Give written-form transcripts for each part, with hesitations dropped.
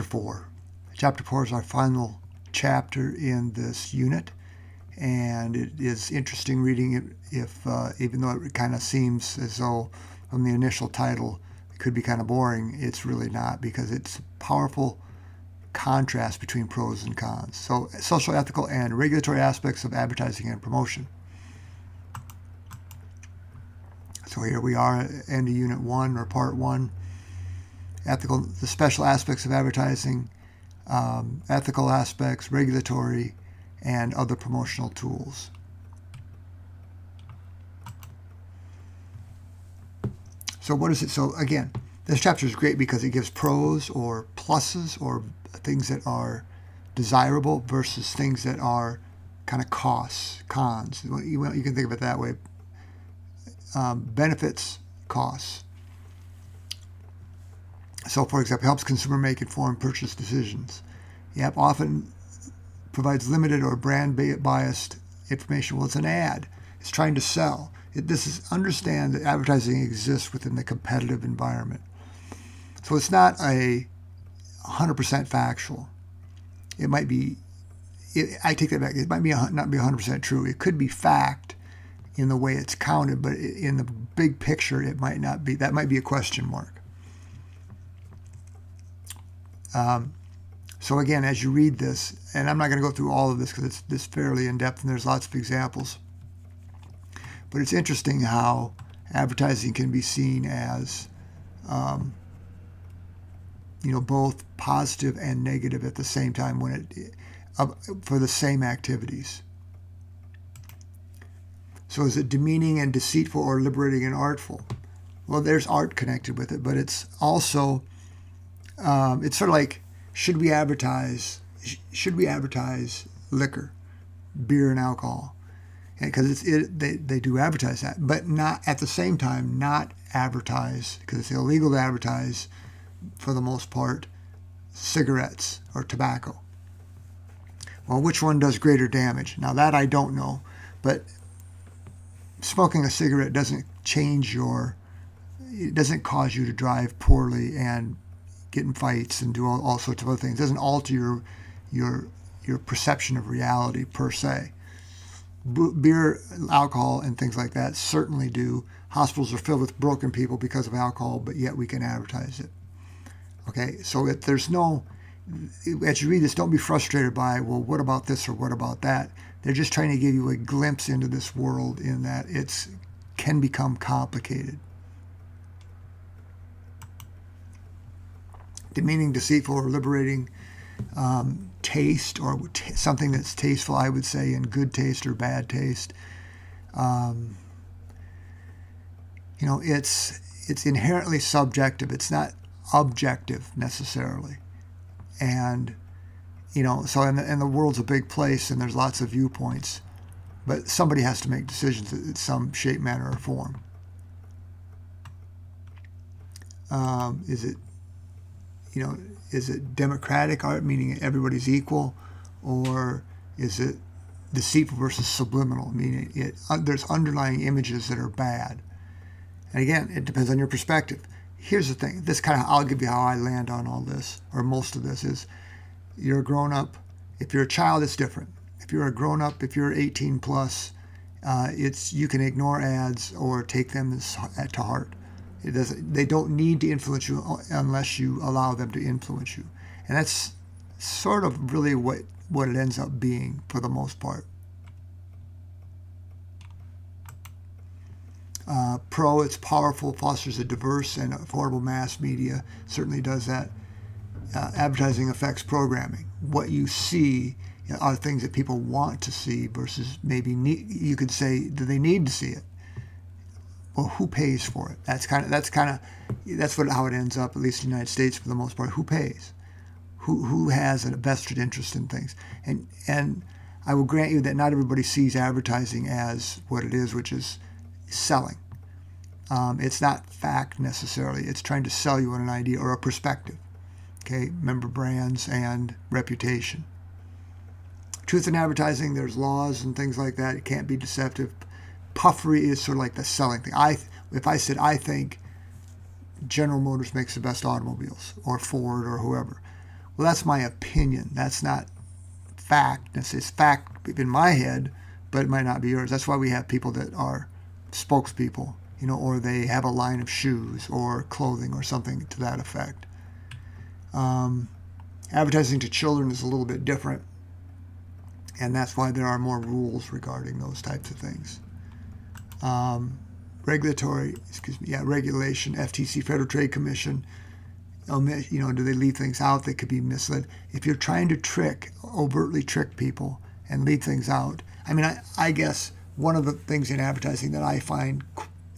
4. Chapter 4 is our final chapter in this unit, and it is interesting reading it even though it kind of seems as though from the initial title it could be kind of boring. It's really not, because it's a powerful contrast between pros and cons. So, social, ethical, and regulatory aspects of advertising and promotion. So here we are, end of Unit 1, or Part 1. Ethical, the special aspects of advertising, ethical aspects, regulatory, and other promotional tools. So what is it? So again, this chapter is great because it gives pros or pluses, or things that are desirable versus things that are kind of cons. You can think of it that way. Benefits, costs. So, for example, helps consumer make informed purchase decisions. Yep, often provides limited or brand-biased information. Well, it's an ad. It's trying to sell. Understand that advertising exists within the competitive environment. So it's not 100% factual. It might be, I take that back, it might not be 100% true. It could be fact in the way it's counted, but in the big picture, it might not be. That might be a question mark. So again, as you read this, and I'm not going to go through all of this because it's fairly in-depth and there's lots of examples, but it's interesting how advertising can be seen as both positive and negative at the same time for the same activities. So is it demeaning and deceitful, or liberating and artful? Well, there's art connected with it, but it's also it's sort of like, should we advertise liquor, beer, and alcohol? Because they do advertise that, but not at the same time not advertise, because it's illegal to advertise for the most part cigarettes or tobacco. Well, which one does greater damage? Now that I don't know, but smoking a cigarette doesn't it doesn't cause you to drive poorly and get in fights and do all sorts of other things. It doesn't alter your perception of reality per se. Beer, alcohol, and things like that certainly do. Hospitals are filled with broken people because of alcohol, but yet we can advertise it. Okay, so there's no, as you read this, don't be frustrated by, well, what about this or what about that? They're just trying to give you a glimpse into this world in that it can become complicated. Demeaning, deceitful, or liberating, taste, or something that's tasteful, I would say, in good taste or bad taste. It's inherently subjective. It's not objective necessarily. And, so and the world's a big place and there's lots of viewpoints, but somebody has to make decisions in some shape, manner, or form. Is it democratic art, meaning everybody's equal, or is it deceitful versus subliminal, meaning there's underlying images that are bad? And again, it depends on your perspective. Here's the thing. I'll give you how I land on all this, or most of this, is you're a grown-up. If you're a child, it's different. If you're a grown-up, if you're 18 plus, you can ignore ads or take them to heart. They don't need to influence you unless you allow them to influence you. And that's sort of really what it ends up being for the most part. Pro, it's powerful, fosters a diverse and affordable mass media, certainly does that. Advertising affects programming. What you see are things that people want to see versus maybe you could say, do they need to see it? Well, who pays for it? That's how it ends up, at least in the United States for the most part. Who pays? Who has a vested interest in things? And I will grant you that not everybody sees advertising as what it is, which is selling. It's not fact necessarily. It's trying to sell you on an idea or a perspective. Okay, remember brands and reputation. Truth in advertising, there's laws and things like that. It can't be deceptive. Puffery is sort of like the selling thing. If I said I think General Motors makes the best automobiles, or Ford, or whoever, Well, that's my opinion. That's not fact. It's fact in my head, but it might not be yours. That's why we have people that are spokespeople, or they have a line of shoes or clothing or something to that effect. Advertising to children is a little bit different, and that's why there are more rules regarding those types of things. Regulation, FTC, Federal Trade Commission. Do they leave things out that could be misled? If you're trying to overtly trick people and leave things out, I guess one of the things in advertising that I find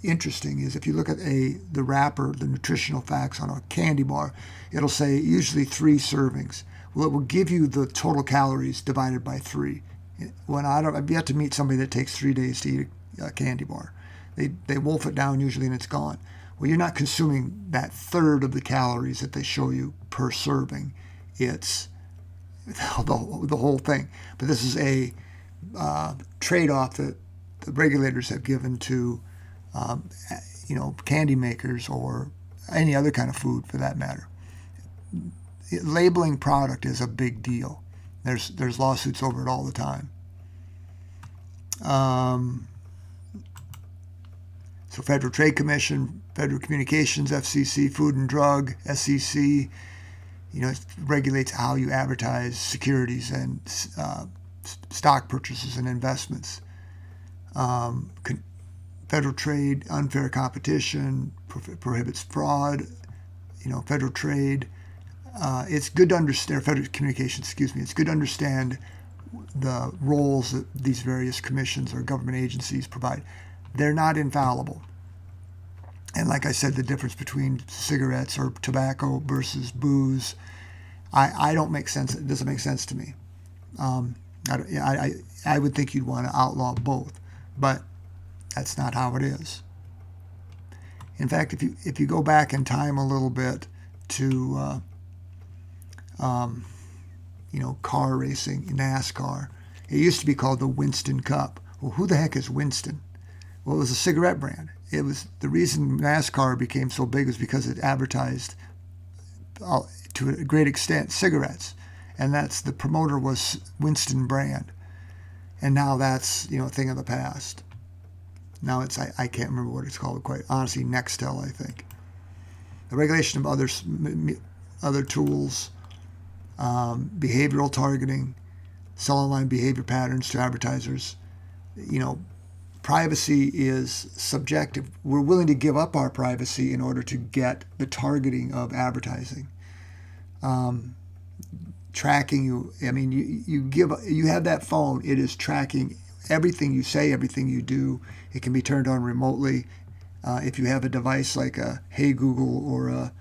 interesting is if you look at the wrapper, the nutritional facts on a candy bar, it'll say usually 3 servings. Well, it will give you the total calories divided by 3. I've yet to meet somebody that takes 3 days to eat a candy bar. They wolf it down usually and it's gone. Well, you're not consuming that third of the calories that they show you per serving. It's the whole thing. But this is a trade-off that the regulators have given to, candy makers or any other kind of food for that matter. Labeling product is a big deal. There's lawsuits over it all the time. So Federal Trade Commission, Federal Communications, FCC, Food and Drug, SEC, it regulates how you advertise securities and stock purchases and investments. Federal Trade, unfair competition, prohibits fraud. Federal Trade. It's good to understand, Federal Communications, it's good to understand the roles that these various commissions or government agencies provide. They're not infallible. And like I said, the difference between cigarettes or tobacco versus booze, I don't make sense. It doesn't make sense to me. I would think you'd want to outlaw both, but that's not how it is. In fact, if you go back in time a little bit to car racing, NASCAR, it used to be called the Winston Cup. Well, who the heck is Winston? Well, it was a cigarette brand. It was the reason NASCAR became so big was because it advertised to a great extent cigarettes, and the promoter was Winston brand, and now that's a thing of the past. Now I can't remember what it's called quite honestly. Nextel, I think. The regulation of other tools, behavioral targeting, sell online behavior patterns to advertisers. Privacy is subjective. We're willing to give up our privacy in order to get the targeting of advertising. Tracking you. You have that phone. It is tracking everything you say, everything you do. It can be turned on remotely. If you have a device like a Hey Google or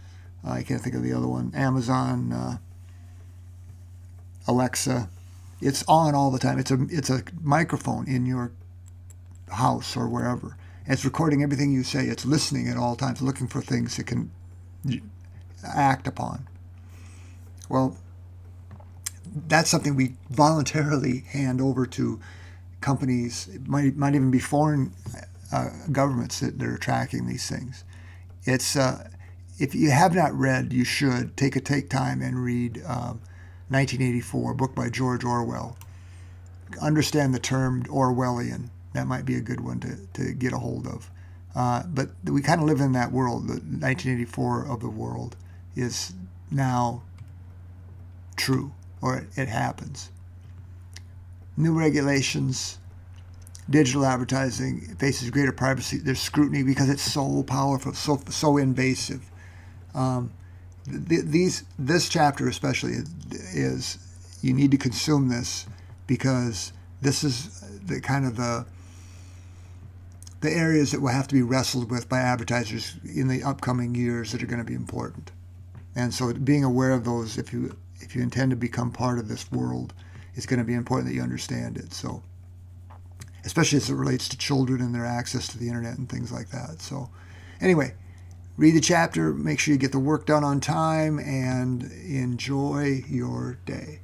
I can't think of the other one, Amazon, Alexa, it's on all the time. It's a microphone in your house or wherever. It's recording everything you say. It's listening at all times, looking for things it can act upon. Well, that's something we voluntarily hand over to companies. It might even be foreign governments that are tracking these things. It's if you have not read, you should take time and read 1984, a book by George Orwell. Understand the term Orwellian. That might be a good one to get a hold of. But we kind of live in that world. The 1984 of the world is now true, or it happens. New regulations, digital advertising faces greater privacy. There's scrutiny because it's so powerful, so invasive. This chapter especially is you need to consume this because this is the kind of the areas that will have to be wrestled with by advertisers in the upcoming years that are going to be important. And so being aware of those, if you intend to become part of this world, it's going to be important that you understand it. So, especially as it relates to children and their access to the internet and things like that. So, anyway, read the chapter, make sure you get the work done on time, and enjoy your day.